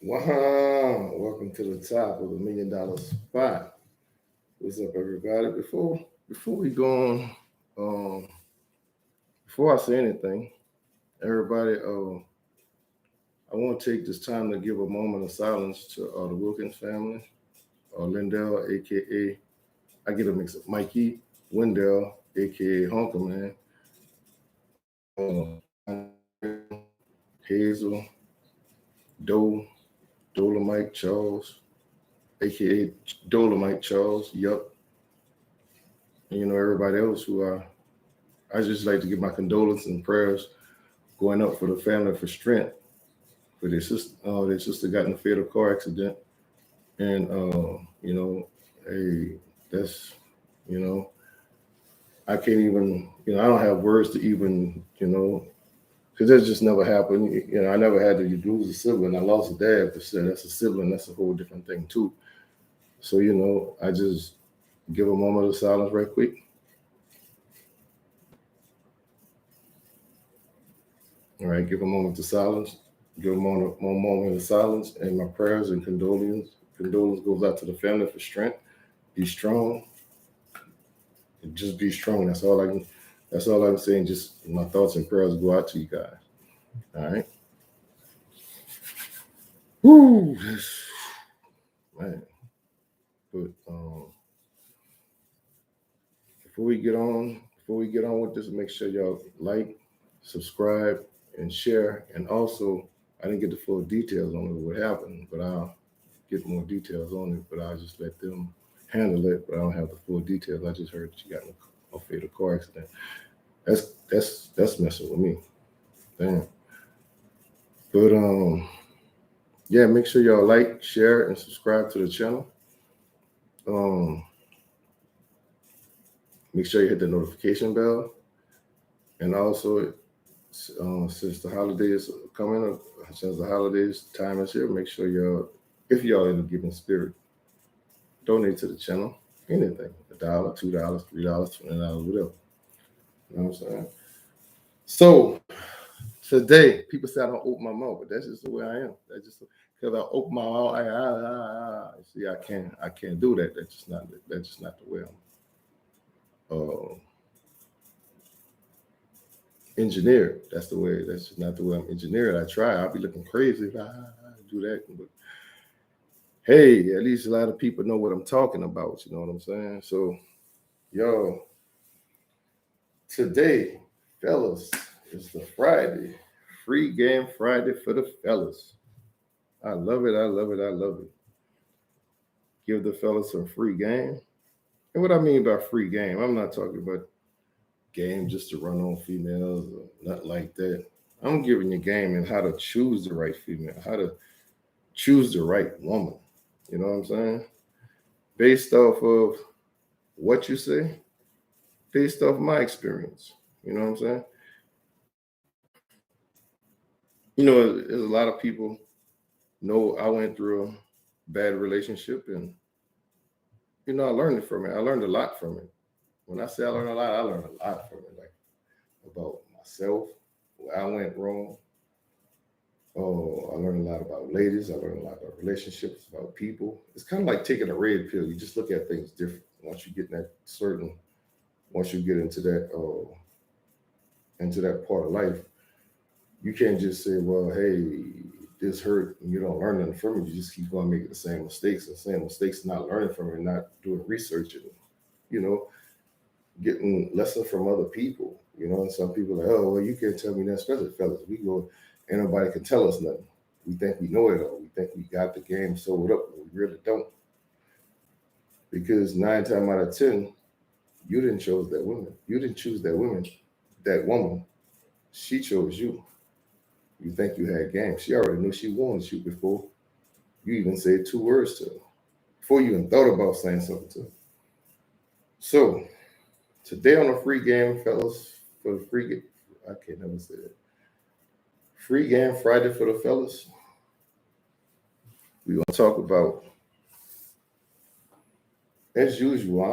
Wow, welcome to the top of the $1 million spot. What's up, everybody? Before we go on, um, before I say anything, everybody, I want to take this time to give a moment of silence to the Wilkins family, Lindell, aka I get a mix of Mikey, Wendell, aka Honker Man, Hazel, Doe, Dolomite Charles, aka Dolomite Charles, yup, and everybody else who I just like to give my condolences and prayers going up for the family for strength. For their sister got in a fatal car accident, and hey, that's you know, I can't even, I don't have words to even, because that just never happened. I never had to lose a sibling. I lost a dad, but still, that's a sibling. That's a whole different thing too. So I just give a moment of silence right quick. All right, give a moment of silence. Give a moment of silence, and my prayers and condolence goes out to the family for strength. Be strong, and just be strong. That's all I can. That's all I'm saying. Just my thoughts and prayers go out to you guys. All right. Woo, man. But before we get on with this, make sure y'all like, subscribe, and share. And also, I didn't get the full details on what happened, but I'll get more details on it. But I'll just let them handle it. But I don't have the full details. I just heard she got in a fatal car accident. That's messing with me. Damn. But yeah, make sure y'all like, share, and subscribe to the channel. Um, make sure you hit the notification bell, and also since the holidays are coming up, since the holidays time is here, make sure y'all, if y'all in the giving spirit, donate to the channel. Anything, $1, $2, $3, $20, whatever. You know what I'm saying? So today, people say I don't open my mouth, but that's just the way I am. That's just because I open my mouth. See, I can't do that. That's just not the way I'm engineered. That's just not the way I'm engineered. I try. I'll be looking crazy if I do that. But hey, at least a lot of people know what I'm talking about. You know what I'm saying? So, yo, today, fellas, is the Friday. Free game Friday for the fellas. I love it. I love it. I love it. Give the fellas some free game. And what I mean by free game, I'm not talking about game just to run on females or nothing like that. I'm giving you game and how to choose the right female, how to choose the right woman. You know what I'm saying? Based off of what you say, based off my experience. You know what I'm saying? There's a lot of people know I went through a bad relationship, and I learned it from it. I learned a lot from it. When I say I learned a lot, I learned a lot from it, like about myself, where I went wrong. Oh, I learned a lot about ladies. I learned a lot about relationships, about people. It's kind of like taking a red pill. You just look at things different once you get in that certain. Once you get into that part of life, you can't just say, "Well, hey, this hurt," and you don't learn nothing from it. You just keep going making the same mistakes and same mistakes, not learning from it, not doing research, and you know, getting lessons from other people. And some people are like, "Oh, well, you can't tell me that," especially fellas. We go, ain't nobody can tell us nothing. We think we know it all. We think we got the game sold up, but we really don't. Because 9 times out of 10, you didn't choose that woman. You didn't choose that woman. That woman, she chose you. You think you had game. She already knew she wanted you before you even said 2 words to her. Before you even thought about saying something to her. So today on the free game, fellas, for the free game, I can't never say it. Free game Friday for the fellas. We're gonna talk about, as usual. I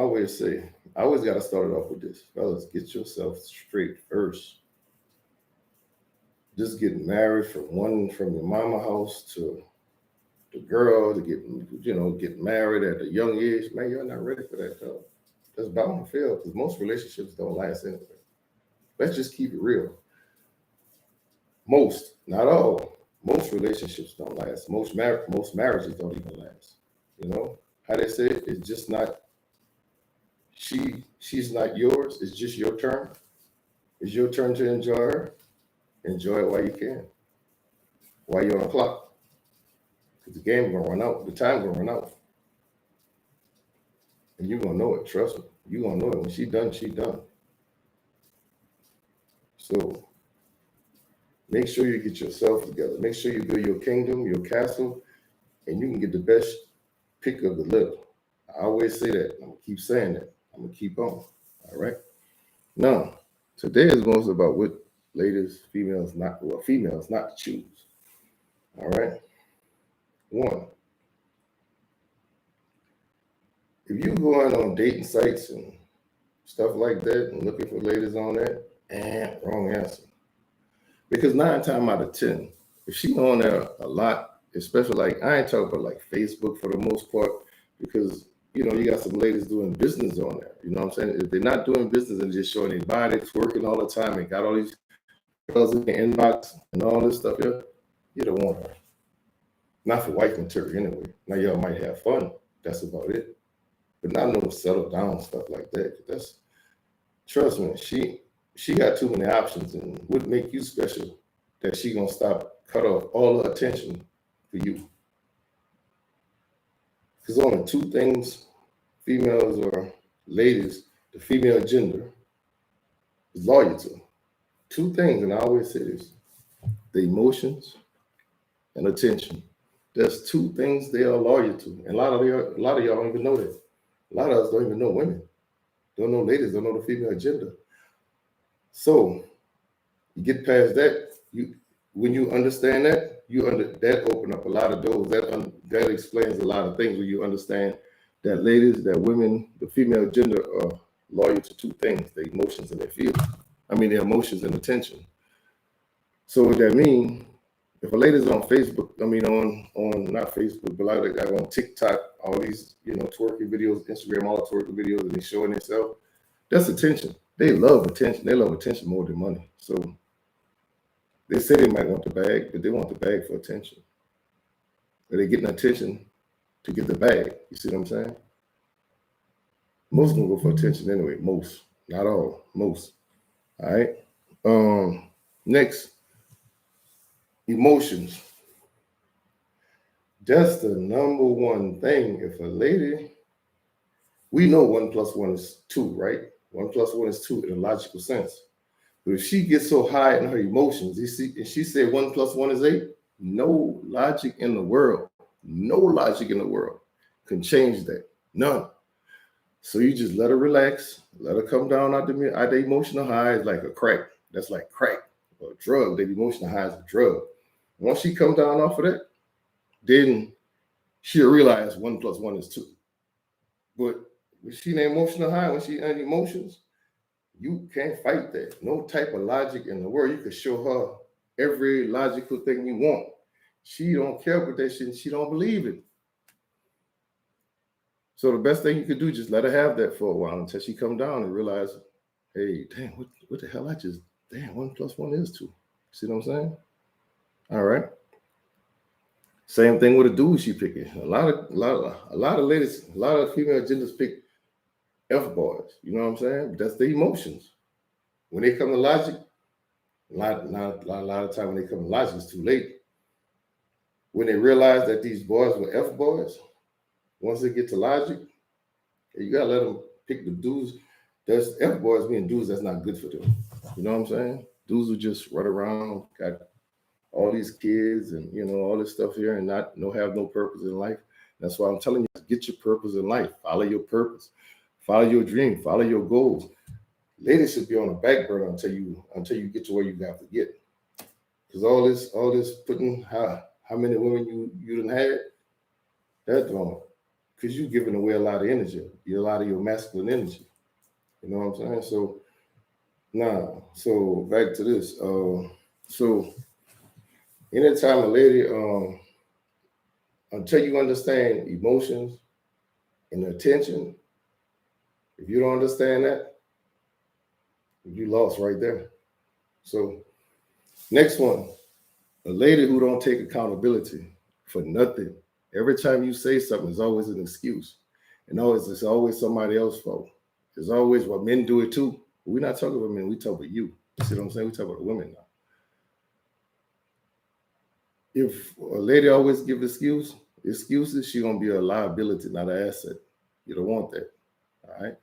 always gotta start it off with this. Fellas, get yourself straight first. Just getting married from your mama house to the girl to get married at a young age, man, you're not ready for that, though. That's bound to fail because most relationships don't last anyway. Let's just keep it real. Most, not all, most relationships don't last. Most marriages don't even last. You know how they say it? It's just not she's not yours. It's just your turn. It's your turn to enjoy her. Enjoy it while you can. While you're on the clock. Because the game gonna run out. The time gonna run out. And you're gonna know it, trust me. You're gonna know it. When she done, she done. So make sure you get yourself together. Make sure you build your kingdom, your castle, and you can get the best pick of the litter. I always say that. I'm gonna keep saying that. I'm gonna keep on. All right. Now, today is going to be about what females not to choose. All right. One, if you going on dating sites and stuff like that and looking for ladies on that, wrong answer. Because 9 times out of 10, if she on there a lot, especially like I ain't talking about like Facebook for the most part, because you got some ladies doing business on there. You know what I'm saying? If they're not doing business and just showing their body, twerking all the time, and got all these girls in the inbox and all this stuff, you don't want her. Not for wife material anyway. Now y'all might have fun. That's about it. But not no settle down stuff like that. Trust me, she got too many options, and what make you special that she gonna cut off all her attention for you. Because only 2 things females or ladies, the female gender, is loyal to. 2 things, and I always say this: the emotions and attention. There's 2 things they are loyal to. And a lot of y'all don't even know that. A lot of us don't even know women. Don't know ladies, don't know the female gender. So you get past that, when you understand that, that open up a lot of doors. That explains a lot of things when you understand that ladies, that women, the female gender are loyal to 2 things: their emotions and their feelings. Their emotions and attention. So what that means, if a lady's on Facebook, on not Facebook, but like I on TikTok, all these, twerking videos, Instagram, all the twerking videos, and they showing themselves, that's attention. They love attention. They love attention more than money. So they say they might want the bag, but they want the bag for attention. But they're getting attention to get the bag. You see what I'm saying? Most of them go for attention anyway. Most, not all, most. All right. Next, emotions. That's the number one thing. If a lady, we know 1 + 1 is 2, right? 1 + 1 is 2 in a logical sense. But if she gets so high in her emotions, and she said 1 + 1 is 8, no logic in the world can change that. None. So you just let her relax, let her come down out the emotional high. Is like a crack. That's like crack or a drug. The emotional high is a drug. Once she come down off of that, then she'll realize 1 + 1 is 2. But when she in the emotional high, when she in emotions, you can't fight that. No type of logic in the world. You could show her every logical thing you want. She don't care about that shit. She don't believe it. So the best thing you could do, just let her have that for a while until she come down and realize, hey, damn, what the hell? 1 + 1 is 2. See what I'm saying? All right. Same thing with a dude she picking. A lot of ladies, a lot of female genders pick F boys. You know what I'm saying? That's the emotions. When they come to logic, a lot of time when they come to logic, it's too late. When they realize that these boys were F boys, once they get to logic, you gotta let them pick the dudes. There's F boys being dudes that's not good for them. You know what I'm saying? Dudes who just run around, got all these kids and all this stuff here and have no purpose in life. That's why I'm telling you, get your purpose in life. Follow your purpose. Follow your dream. Follow your goals. Ladies should be on the back burner until you get to where you got to get. Because all this putting how many women you done had, that's wrong. Because you're giving away a lot of energy, a lot of your masculine energy. You know what I'm saying? So back to this. So anytime a lady until you understand emotions and attention, if you don't understand that, you lost right there. So next one, a lady who don't take accountability for nothing. Every time you say something, it's always an excuse. And always it's always somebody else's fault. It's always what men do it too. We're not talking about men, we talk about you. You see what I'm saying? We talk about the women now. If a lady always give excuses, she gonna be a liability, not an asset. You don't want that. All right.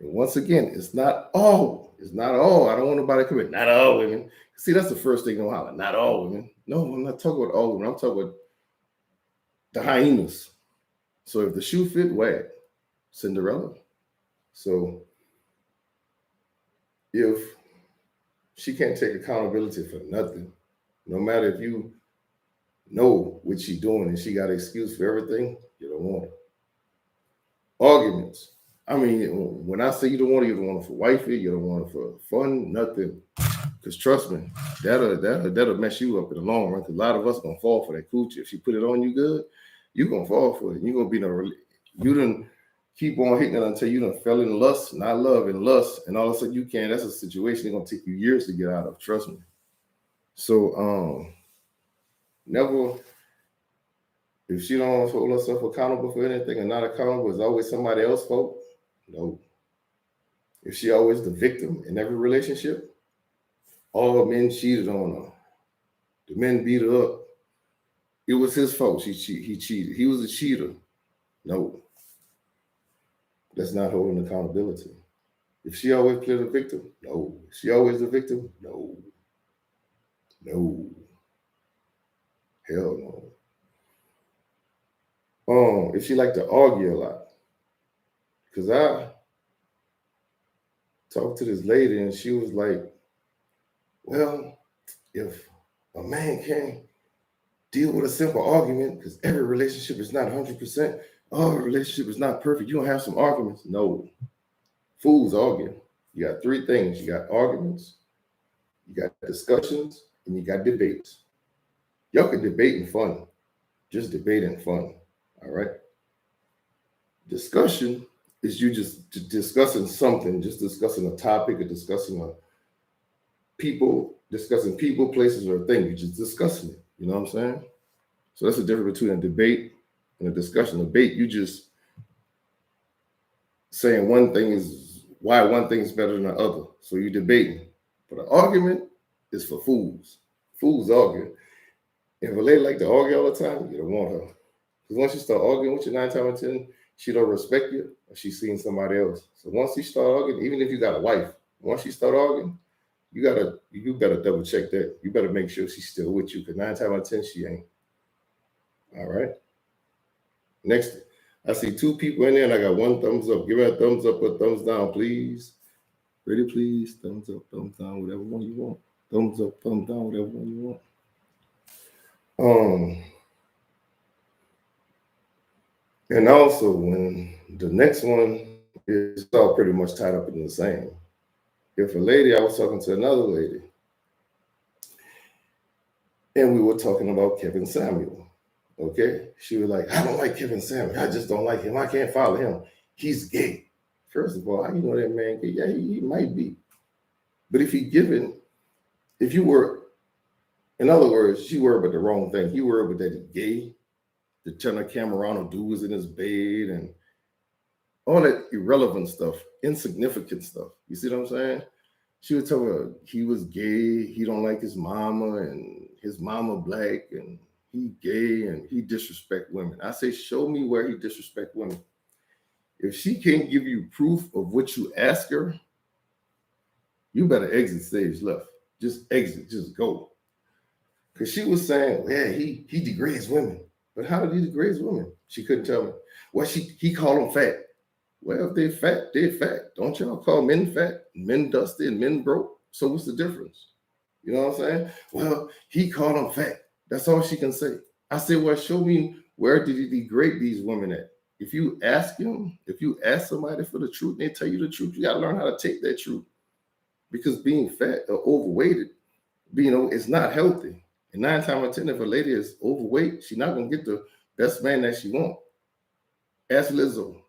And once again, it's not all. It's not all. I don't want nobody to come in. Not all women. See, that's the first thing on holler. Not all women. No, I'm not talking about all women. I'm talking about the hyenas. So if the shoe fit, wear it. Cinderella. So if she can't take accountability for nothing, no matter if you know what she's doing and she got an excuse for everything, you don't want her. Arguments. I mean, when I say you don't want her, you don't want her for wifey, you don't want her for fun, nothing. Because trust me, that'll mess you up in the long run. Because a lot of us gonna fall for that coochie. If she put it on you good, you gonna fall for it. You gonna be in a you done keep on hitting it until you done fell in lust, not love, and lust, and all of a sudden you can't. That's a situation that's gonna take you years to get out of. Trust me. So never. If she don't hold herself accountable for anything and not accountable, it's always somebody else's fault. No. If she always the victim in every relationship, all men cheated on her. The men beat her up. It was his fault. He cheated. He was a cheater. No. That's not holding accountability. If she always played the victim, no. If she always the victim, no. No. Hell no. If she like to argue a lot, because I talked to this lady and she was like, well, if a man can't deal with a simple argument, because every relationship is not 100%, oh, relationship is not perfect, you don't have some arguments. No. Fools argue. You got three things. You got arguments, you got discussions, and you got debates. Y'all can debate in fun. Just debate in fun. All right. Discussion is you just discussing something, just discussing a topic or discussing people, places, or a thing. You're just discussing it. You know what I'm saying? So that's the difference between a debate and a discussion. A debate, you just saying one thing is why one thing is better than the other. So you're debating. But an argument is for fools. Fools argue. If a lady like to argue all the time, you don't want her. Because once you start arguing with you 9 times out of 10, she don't respect you or she's seeing somebody else. So once you start arguing, even if you got a wife, once you start arguing, you better double check that. You better make sure she's still with you because 9 times out of 10, she ain't. All right. Next, I see 2 people in there and I got 1 thumbs up. Give me a thumbs up or thumbs down, please. Ready, please. Thumbs up, thumbs down, whatever one you want. Thumbs up, thumbs down, whatever one you want. And also, when the next one is all pretty much tied up in the same. If a lady, I was talking to another lady, and we were talking about Kevin Samuel. Okay, she was like, "I don't like Kevin Samuel. I just don't like him. I can't follow him. He's gay." First of all, how you know that man gay? Yeah, he might be, but if you were, in other words, she worried about the wrong thing. You worried about that he gay. To turn the camera on, a dude was in his bed and all that irrelevant stuff, insignificant stuff. You see what I'm saying? She would tell her he was gay, he don't like his mama, and his mama black, and he gay, and he disrespect women. I say, show me where he disrespect women. If she can't give you proof of what you ask her, you better exit stage left. Just exit, just go. Because she was saying, yeah, he degrades women. But how did he degrade women? She couldn't tell me. Well, he called them fat. Well, if they're fat, they're fat. Don't y'all call men fat, men dusty, and men broke? So what's the difference? You know what I'm saying? Well, he called them fat. That's all she can say. I said, well, show me where did he degrade these women at? If you ask somebody for the truth, and they tell you the truth, you got to learn how to take that truth. Because being fat or overweighted, it's not healthy. And 9 times out of 10, if a lady is overweight, she's not gonna get the best man that she wants. Ask Lizzo.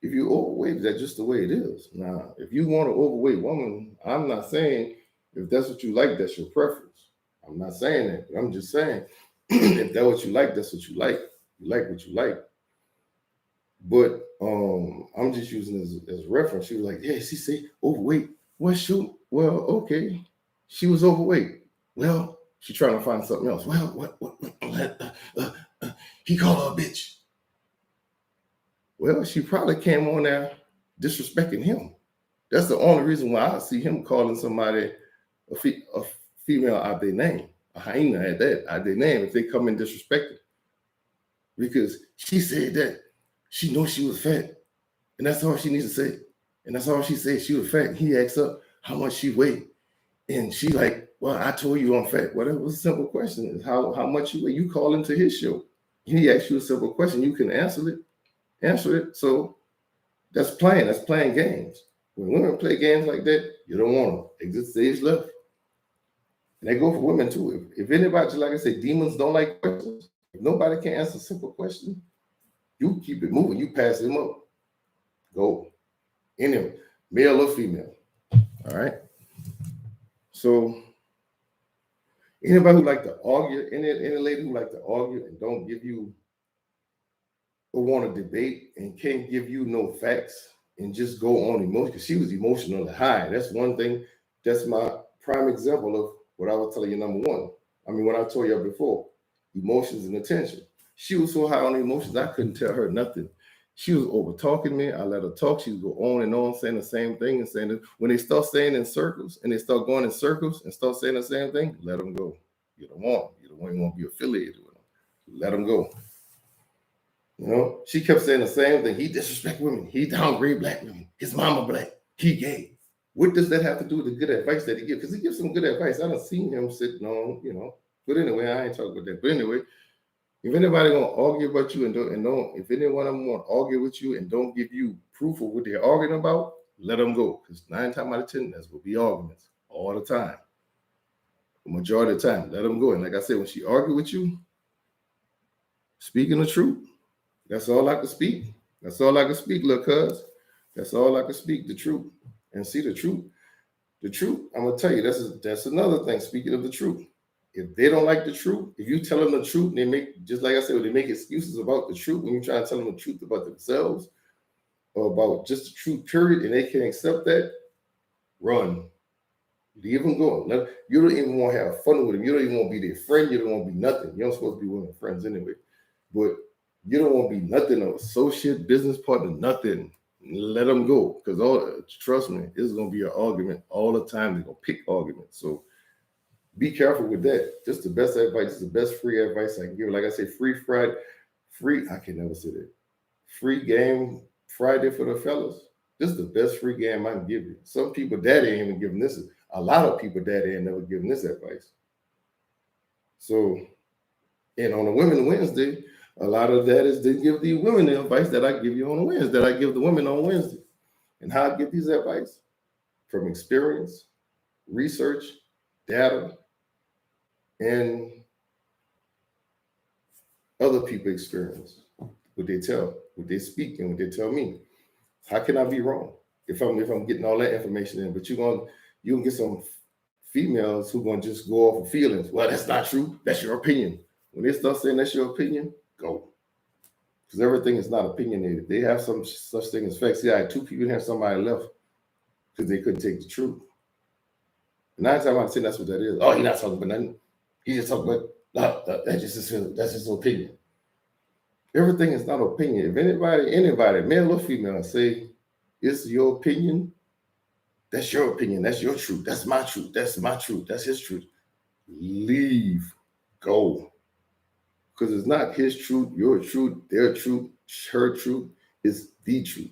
If you're overweight, that's just the way it is. Now, if you want an overweight woman, I'm not saying if that's what you like, that's your preference. I'm not saying that. But I'm just saying if that's what you like, that's what you like. You like what you like. But I'm just using it as reference. She was like, yeah, she say overweight. Well, shoot. Well, okay. She was overweight. Well, she's trying to find something else. Well, he called her a bitch. Well, she probably came on there disrespecting him. That's the only reason why I see him calling somebody a female out their name, a hyena at that, out their name, if they come in disrespecting. Because she said that she knows she was fat, and that's all she needs to say. And that's all she said, she was fat. He asked her how much she weighed. And she like, well, I told you I'm fat. Well, that was a simple question. Is how much you weigh? You call into his show. He asked you a simple question. You can answer it. So that's playing games. When women play games like that, you don't want them. Exit stage left. And they go for women too. If anybody, like I said, demons don't like questions. If nobody can answer a simple question, you keep it moving. You pass them up. Go. Anyway, male or female. All right. So anybody who like to argue, any lady who like to argue and don't give you or want to debate and can't give you no facts and just go on emotion, because she was emotionally high. That's one thing. That's my prime example of what I was telling you, number one. I mean, what I told you before, emotions and attention. She was so high on emotions, I couldn't tell her nothing. She was over talking me. I let her talk. She would go on and on saying the same thing and saying it. When they start saying in circles and they start going in circles and start saying the same thing, let them go. You don't want them. You don't want to be affiliated with them. Let them go. You know, she kept saying the same thing. He disrespect women. He downgrade black women. His mama black. He gay. What does that have to do with the good advice that he gives? Because he gives some good advice. I done seen him sitting on, you know. But anyway, I ain't talking about that. But anyway, if anybody gonna argue about you and don't, if any one of them want to argue with you and don't give you proof of what they're arguing about, let them go. Because 9 times out of 10, that's gonna be arguments all the time. The majority of the time, let them go. And like I said, when she argue with you, speaking the truth, that's all I can speak. That's all I can speak, little cuz. That's all I can speak, the truth. And see the truth. The truth, I'm gonna tell you, that's another thing. Speaking of the truth. If they don't like the truth, if you tell them the truth, they make, just like I said, they make excuses about the truth when you try to tell them the truth about themselves or about just the truth, period, and they can't accept that, run. Leave them go. You don't even want to have fun with them. You don't even want to be their friend. You don't want to be nothing. You're not supposed to be women friends anyway. But you don't want to be nothing, an associate, business partner, nothing. Let them go. Because trust me, it's going to be an argument all the time. They're going to pick arguments. So be careful with that. Just the best advice, just the best free advice I can give. Like I say, I can never say that. Free game Friday for the fellas. This is the best free game I can give you. Some people, daddy ain't even giving this. A lot of people, daddy ain't never given this advice. So, and on a Women Wednesday, a lot of daddies didn't give the women the advice that I give you on Wednesday, that I give the women on Wednesday. And how I get these advice? From experience, research, data, and other people experience, what they tell, what they speak, and what they tell me. How can I be wrong if I'm getting all that information in? But you can get some females who gonna just go off of feelings. Well, that's not true. That's your opinion. When they start saying that's your opinion, go. Because everything is not opinionated. They have some such thing as facts. See, I had 2 people have somebody left because they couldn't take the truth. 9 times out of 10, that's what that is. Oh, he's not talking about nothing. He just talking about that's just his opinion. Everything is not opinion. If anybody, male or female, say it's your opinion, that's your opinion. That's your truth. That's my truth. That's my truth. That's his truth. Leave. Go. Because it's not his truth, your truth, their truth, her truth. It's the truth.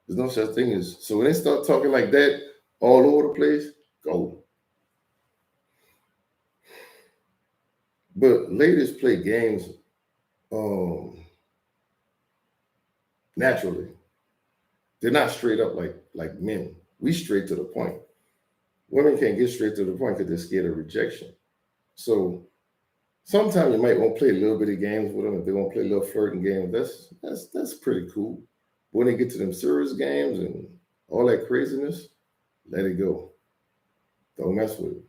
There's no such thing as, so when they start talking like that all over the place, go. But ladies play games naturally. They're not straight up like men. We straight to the point. Women can't get straight to the point because they're scared of rejection. So sometimes you might want to play a little bit of games with them. If they want to play a little flirting game, that's pretty cool. But when they get to them serious games and all that craziness, let it go. Don't mess with it.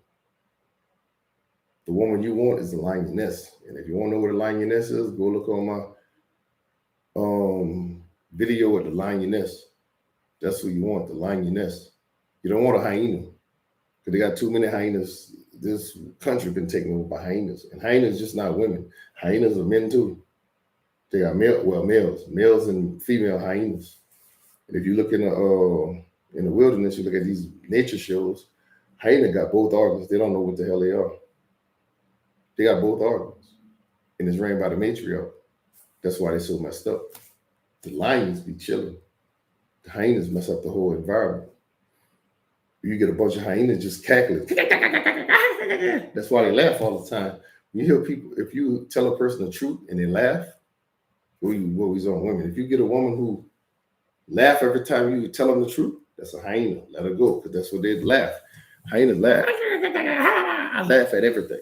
The woman you want is the lioness. And if you want to know what a lioness is, go look on my video with the lioness. That's who you want, the lioness. You don't want a hyena. Because they got too many hyenas. This country been taken over by hyenas. And hyenas just not women. Hyenas are men too. They are males and female hyenas. And if you look in the wilderness, you look at these nature shows, hyena got both organs. They don't know what the hell they are. They got both organs. And it's ran by the matriarch. That's why they're so messed up. The lions be chilling. The hyenas mess up the whole environment. You get a bunch of hyenas just cackling. That's why they laugh all the time. You hear people, if you tell a person the truth and they laugh, he's on women. If you get a woman who laugh every time you tell them the truth, that's a hyena. Let her go, because that's what they laugh. Hyenas laugh. I laugh at everything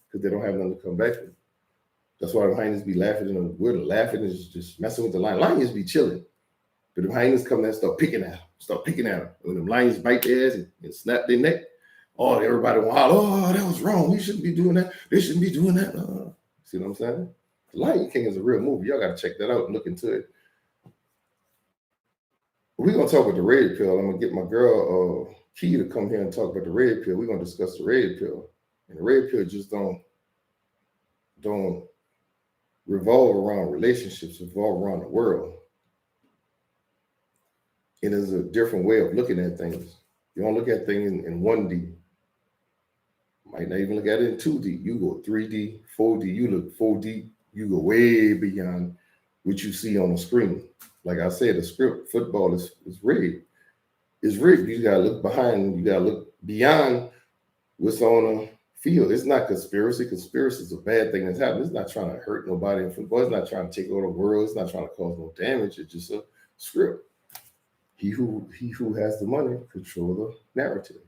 because they don't have nothing to come back with. That's why the hyenas be laughing in the woods. Laughing is just messing with the lion. Lions be chilling. But the hyenas come there and start picking at them. When the lions bite their ass and snap their neck, everybody will holler, oh, that was wrong. We shouldn't be doing that. They shouldn't be doing that. See what I'm saying? The Lion King is a real movie. Y'all got to check that out and look into it. We're going to talk about the red pill. I'm going to get my girl, Key, to come here and talk about the red pill. We're going to discuss the red pill. And the red pill just don't revolve around relationships, revolve around the world. It is a different way of looking at things. You don't look at things in 1D. Might not even look at it in 2D. You go 3D, 4D. You look 4D. You go way beyond what you see on the screen. Like I said, the script, football is rigged. It's rigged. You got to look behind. You got to look beyond what's on the field. It's not conspiracy. Conspiracy is a bad thing that's happening. It's not trying to hurt nobody in football. It's not trying to take over the world. It's not trying to cause no damage. It's just a script. He who has the money control the narrative.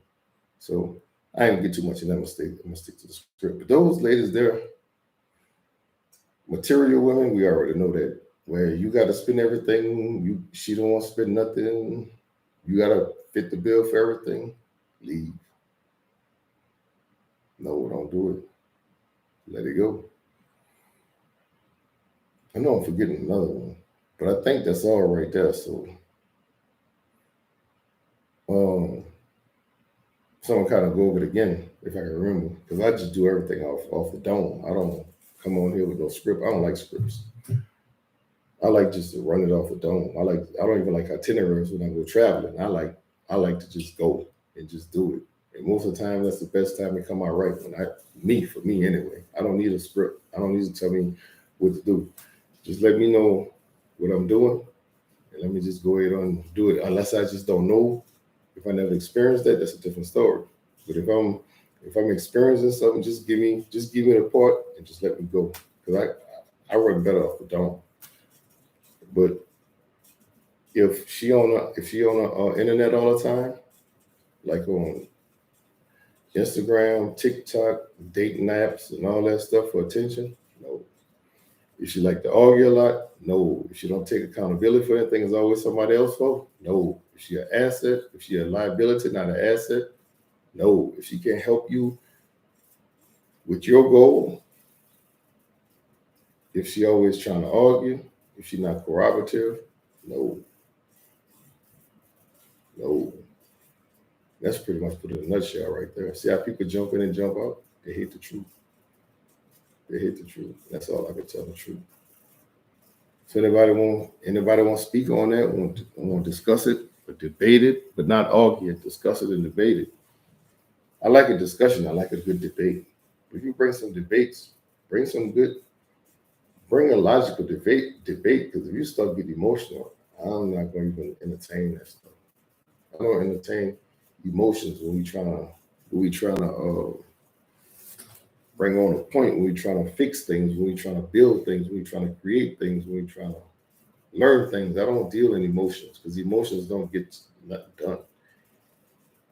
So I ain't gonna get too much in that mistake. I'm gonna stick to the script. But those ladies, they're material women. We already know that. Where you got to spend everything. She don't want to spend nothing. You got to fit the bill for everything. Leave. No, don't do it. Let it go. I know I'm forgetting another one, but I think that's all right there. So, someone kind of go over it again if I can remember, because I just do everything off the dome. I don't come on here with no script. I don't like scripts. I like just to run it off the dome. I don't even like itineraries when I go traveling. I like to just go and just do it. And most of the time, that's the best time to come out right. For me anyway. I don't need a script. I don't need to tell me what to do. Just let me know what I'm doing, and let me just go ahead and do it. Unless I just don't know. If I never experienced that, that's a different story. But if I'm experiencing something, just give me the part and just let me go. Because I run better off the dome. But if she on the internet all the time, like on Instagram, TikTok, dating apps, and all that stuff for attention, no. If she like to argue a lot, no. If she don't take accountability for anything, it's always somebody else's fault, no. If she an asset, if she a liability, not an asset, no. If she can't help you with your goal, if she always trying to argue, if she not cooperative, no. That's pretty much put it in a nutshell right there. See how people jump in and jump out? They hate the truth. That's all I can tell the truth. So anybody want to speak on that? Want to discuss it, or debate it, but not argue it. Discuss it and debate it. I like a discussion. I like a good debate. If you bring some debates, bring a logical debate. Because if you start getting emotional, I'm not going to even entertain that stuff. I don't entertain emotions when we trying to bring on a point, when we trying to fix things, when we trying to build things, when we trying to create things, when we trying to learn things. I don't deal in emotions, because emotions don't get nothing done.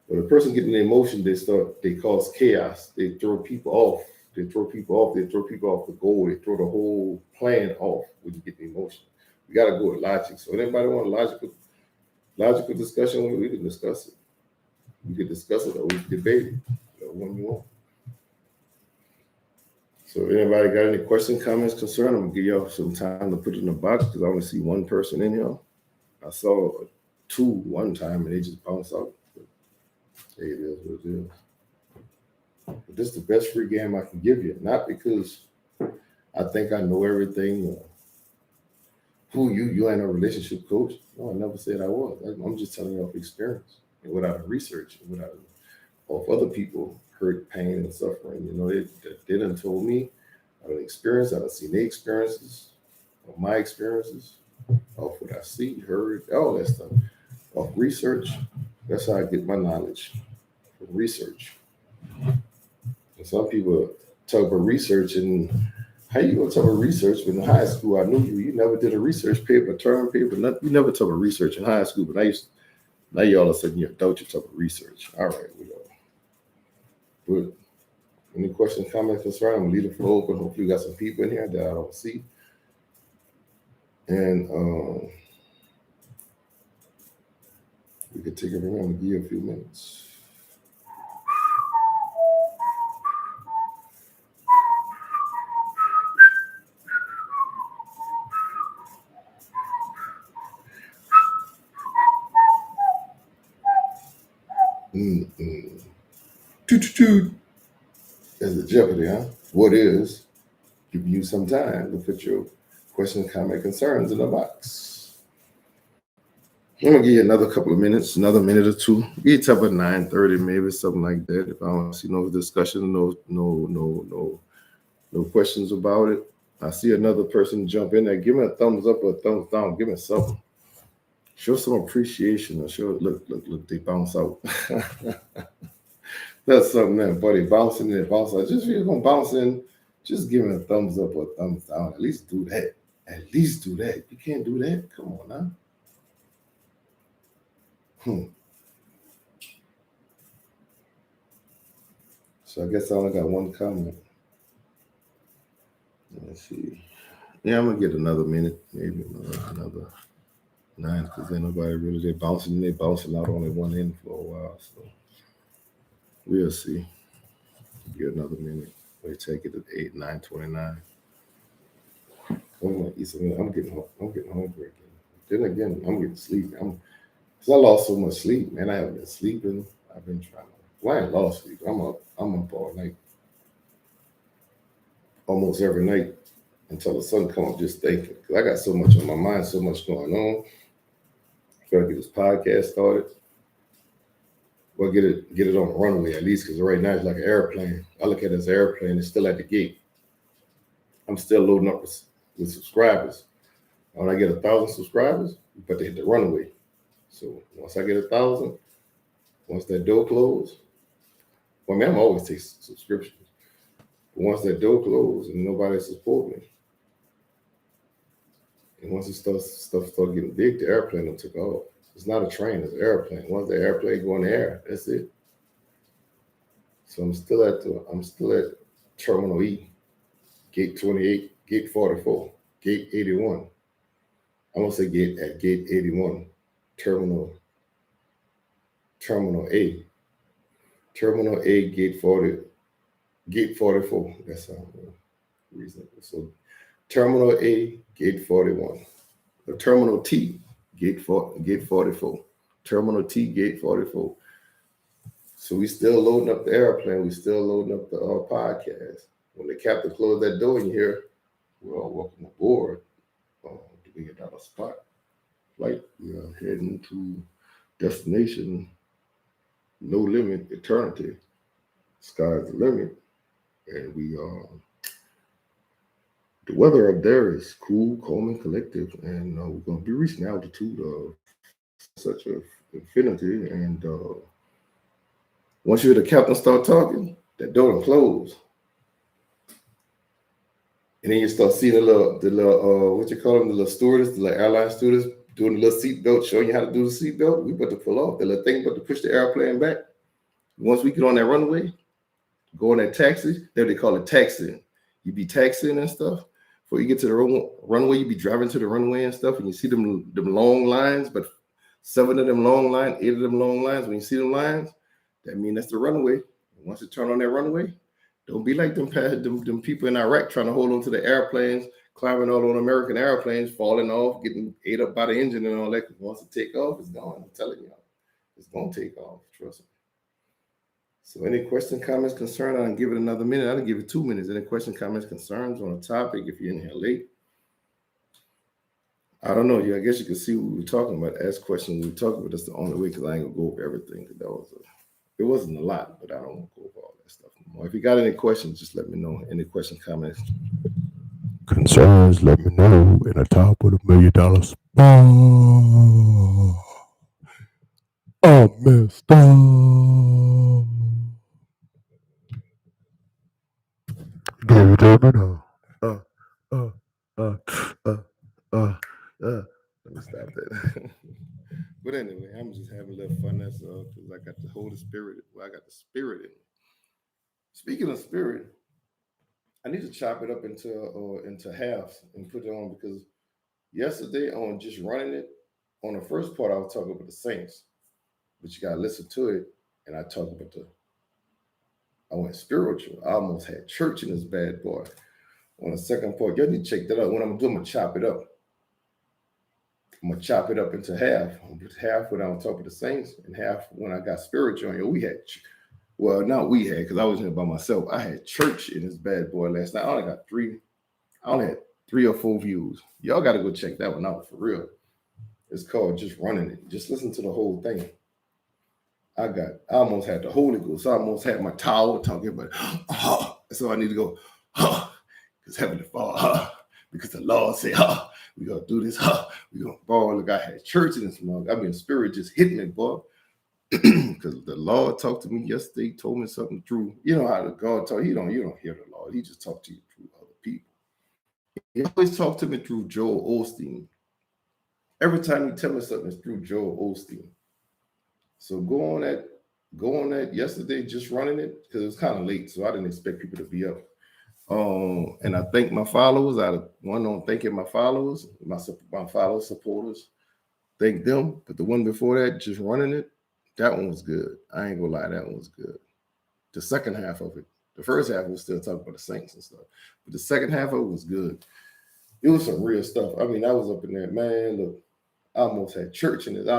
When a person getting an emotion, they cause chaos. They throw people off. They throw people off. They throw people off the goal. They throw the whole plan off when you get the emotion. You got to go with logic. So, if anybody want a logical discussion, we can discuss it. We can discuss it or we can debate it. When you want. So, if anybody got any questions, comments, concern, I'm gonna give y'all some time to put it in the box because I only see one person in here. I saw two one time and they just bounced out. But, hey, it is what it is. But this is the best free game I can give you. Not because I think I know everything or who you ain't a relationship coach. No, I never said I was. I'm just telling you off experience and without research and without of other people hurt, pain, and suffering. They done told me I done experienced, I done seen their experiences, or my experiences, of what I see, heard, all that stuff. Of research. That's how I get my knowledge from research. And some people talk about research and how you gonna talk about research when in high school I knew you never did a research paper, term paper, you never talk about research in high school, but now you all of a sudden you're adult, you talk about research. All right, we go. But any questions, comments, concerns? I'm gonna leave the floor open. Hopefully, you got some people in here that I don't see. And we could take it around and give you a few minutes. Toot. There's a Jeopardy, huh? What is? Giving you some time to put your questions, comment, concerns in the box. I'm gonna give you another couple of minutes, another minute or two. Be top of 9:30, maybe something like that. If I don't see no discussion, no questions about it. I see another person jump in there. Give me a thumbs up or a thumbs down. Give me something. Show some appreciation or show look, they bounce out. That's something there, buddy. Bouncing in, bounce out. Just if you're gonna bounce in, just give me a thumbs up or a thumbs down. At least do that. At least do that. You can't do that. Come on now. So I guess I only got one comment. Let's see. Yeah, I'm gonna get another minute, maybe another 9, because ain't nobody really they bouncing out on one end for a while. So we'll see. Get another minute. We take it at 9:29. I'm getting hungry again. Then again, I'm getting sleepy. Because I lost so much sleep, man. I haven't been sleeping. I've been trying to. Well, I ain't lost sleep. I'm up all night, almost every night until the sun comes up, just thinking. Because I got so much on my mind, so much going on. Trying to get this podcast started. Well, get it on the runway at least, because right now it's like an airplane. I look at it as an airplane. It's still at the gate. I'm still loading up with subscribers. When I get 1,000 subscribers, but they hit the runway. So once I get 1,000, once that door closes, well, man, I'm always take subscriptions. But once that door closes and nobody support me, and once stuff start getting big, the airplane will take off. It's not a train, it's an airplane. Once the airplane go in the air, that's it. So I'm still at Terminal E, Gate 28, Gate 44, Gate 81. I'm gonna say Gate 81, Terminal A. Terminal A, Gate 40, Gate 44. That's reasonable. So Terminal A, Gate 41. The Terminal T, Gate 44. Terminal T, Gate 44. So we still loading up the airplane. We still loading up the podcast. When the captain closed that door in here, well, welcome aboard. The $1,000,000 flight. We are heading to destination, no limit, eternity. Sky's the limit. And we the weather up there is cool, calm, and collective. And we're going to be reaching altitude of such an infinity. And once you hear the captain start talking, that door will close. And then you start seeing the little what you call them, the little stewardess, the little airline stewardess doing the little seatbelt, showing you how to do the seatbelt. We about to pull off. The little thing about to push the airplane back. Once we get on that runway, go on that taxi, there they call it taxiing. You be taxiing and stuff. Before you get to the runway, you be driving to the runway and stuff, and you see them long lines, but 7 of them long lines, 8 of them long lines. When you see them lines, that means that's the runway. Once you turn on that runway, don't be like them people in Iraq trying to hold on to the airplanes, climbing all on American airplanes, falling off, getting ate up by the engine and all that. Because once it take off, it's gone. I'm telling you, it's gonna take off. Trust me. So, any questions, comments, concerns? I'll give it another minute. I'll give it 2 minutes. Any questions, comments, concerns on a topic? If you're in here late, I don't know. I guess you can see what we were talking about. Ask questions we were talking about. That's the only way, because I ain't gonna go over everything. Because it wasn't a lot, but I don't want to go over all that stuff anymore. If you got any questions, just let me know. Any questions, comments, concerns, let me know in the top of the $1,000,000 spot. Oh, Mister. Give it to me now. Let me stop that. But anyway, I'm just having a little fun. That's because I got the Holy Spirit. Well, I got the Spirit in me. Speaking of Spirit, I need to chop it up into halves and put it on, because yesterday on just running it, on the first part I was talking about the saints, but you gotta listen to it, and I talk about I went spiritual. I almost had church in this bad boy. On the second part, you need to check that out. What I'm gonna do, I'm gonna chop it up. I'm gonna chop it up into half. Half when I was talking to the saints, and half when I got spiritual. And we had, well, not we had, because I was in it by myself. I had church in this bad boy last night. I only had 3 or 4 views. Y'all got to go check that one out for real. It's called Just Running It. Just listen to the whole thing. I almost had the Holy Ghost. I almost had my towel talking about, so I need to go, because Heavenly Father, because the Lord said, we're going to do this, we're going to ball. Look, I had church in this month. I mean, spirit just hitting me, boy. Because the Lord talked to me yesterday, told me something through, you know how the God talk, you don't hear the Lord. He just talked to you through other people. He always talked to me through Joel Osteen. Every time he tell me something, it's through Joel Osteen. So go on that yesterday, just running it, because it was kind of late, so I didn't expect people to be up. And I thank my followers. I one on thanking my followers, my followers, supporters. Thank them. But the one before that, just running it, that one was good. I ain't gonna lie, that one was good. The second half of it, the first half was still talking about the saints and stuff, but the second half of it was good. It was some real stuff. I mean, I was up in there, man. Look, I almost had church in it. I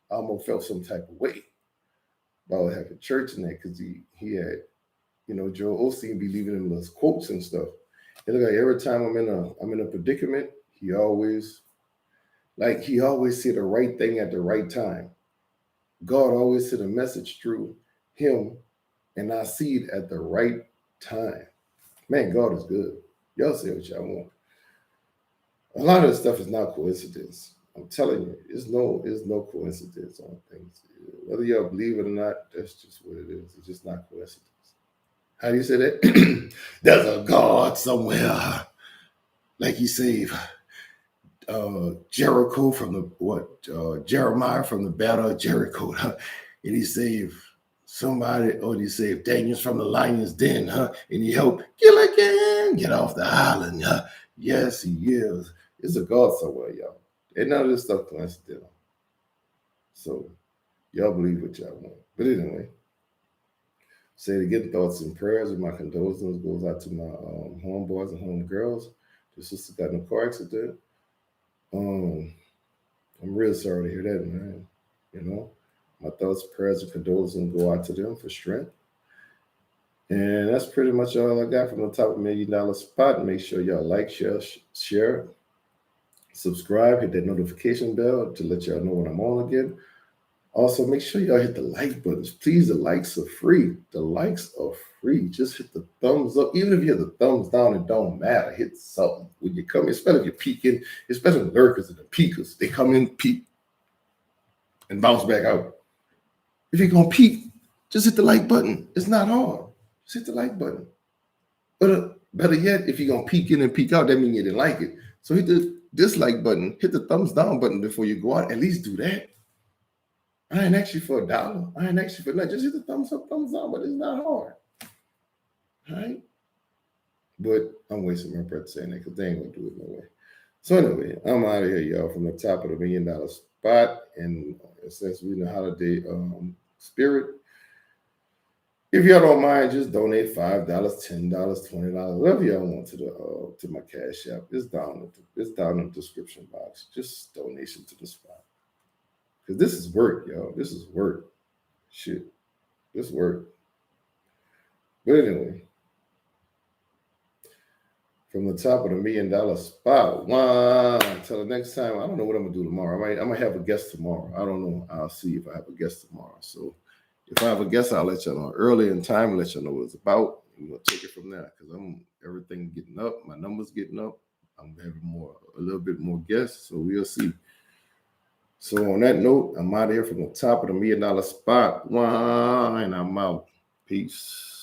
almost felt some type of way about having church in there, because he had, Joel Osteen be leaving him those quotes and stuff. And look, like every time I'm in a predicament, he always said the right thing at the right time. God always said a message through him, and I see it at the right time. Man, God is good. Y'all say what y'all want. A lot of this stuff is not coincidence. I'm telling you, it's no coincidence on things. Whether y'all believe it or not, that's just what it is. It's just not coincidence. How do you say that? There's a God somewhere. Like he saved Jericho from Jeremiah from the battle of Jericho. And he saved somebody, or he saved Daniel from the lion's den, and he helped Gilligan get off the island. Yes, he is. It's a God somewhere, y'all. And none of this stuff coincidental. So y'all believe what y'all want. But anyway, say it again, thoughts and prayers and my condolences goes out to my homeboys and homegirls. The sister got in a car accident. I'm real sorry to hear that, man. My thoughts, prayers, and condolences go out to them for strength. And that's pretty much all I got from the top of $1,000,000 spot. Make sure y'all like, share, subscribe, hit that notification bell to let y'all know when I'm on again. Also, make sure y'all hit the like buttons. Please, the likes are free. The likes are free. Just hit the thumbs up. Even if you hit the thumbs down, it don't matter. Hit something. When you come in, especially if you're peeking, especially the lurkers and the peekers, they come in, peek, and bounce back out. If you're going to peek, just hit the like button. It's not hard. Just hit the like button. But better yet, if you're going to peek in and peek out, that means you didn't like it. So hit the dislike button. Hit the thumbs down button before you go out. At least do that. I ain't asked you for $1. I ain't asked you for nothing. Just hit the thumbs up, thumbs down, but it's not hard. All right. But I'm wasting my breath saying that because they ain't gonna do it no way. So anyway, I'm out of here, y'all, from the top of the $1,000,000 spot. And since we're in the holiday spirit, if y'all don't mind, just donate $5, $10, $20, whatever y'all want to my Cash App. It's down in the description box. Just donation to the spot. Because this is work, y'all. This is work. Shit. This work. But anyway, from the top of the $1,000,000 spot. Wow. Until the next time, I don't know what I'm gonna do tomorrow. I might have a guest tomorrow. I don't know. I'll see if I have a guest tomorrow. So if I have a guest, I'll let y'all know early in time, let y'all know what it's about. We're gonna take it from there because everything getting up, my numbers getting up. I'm having a little bit more guests, so we'll see. So on that note, I'm out of here from the top of the $1,000,000 spot. Wow, and I'm out. Peace.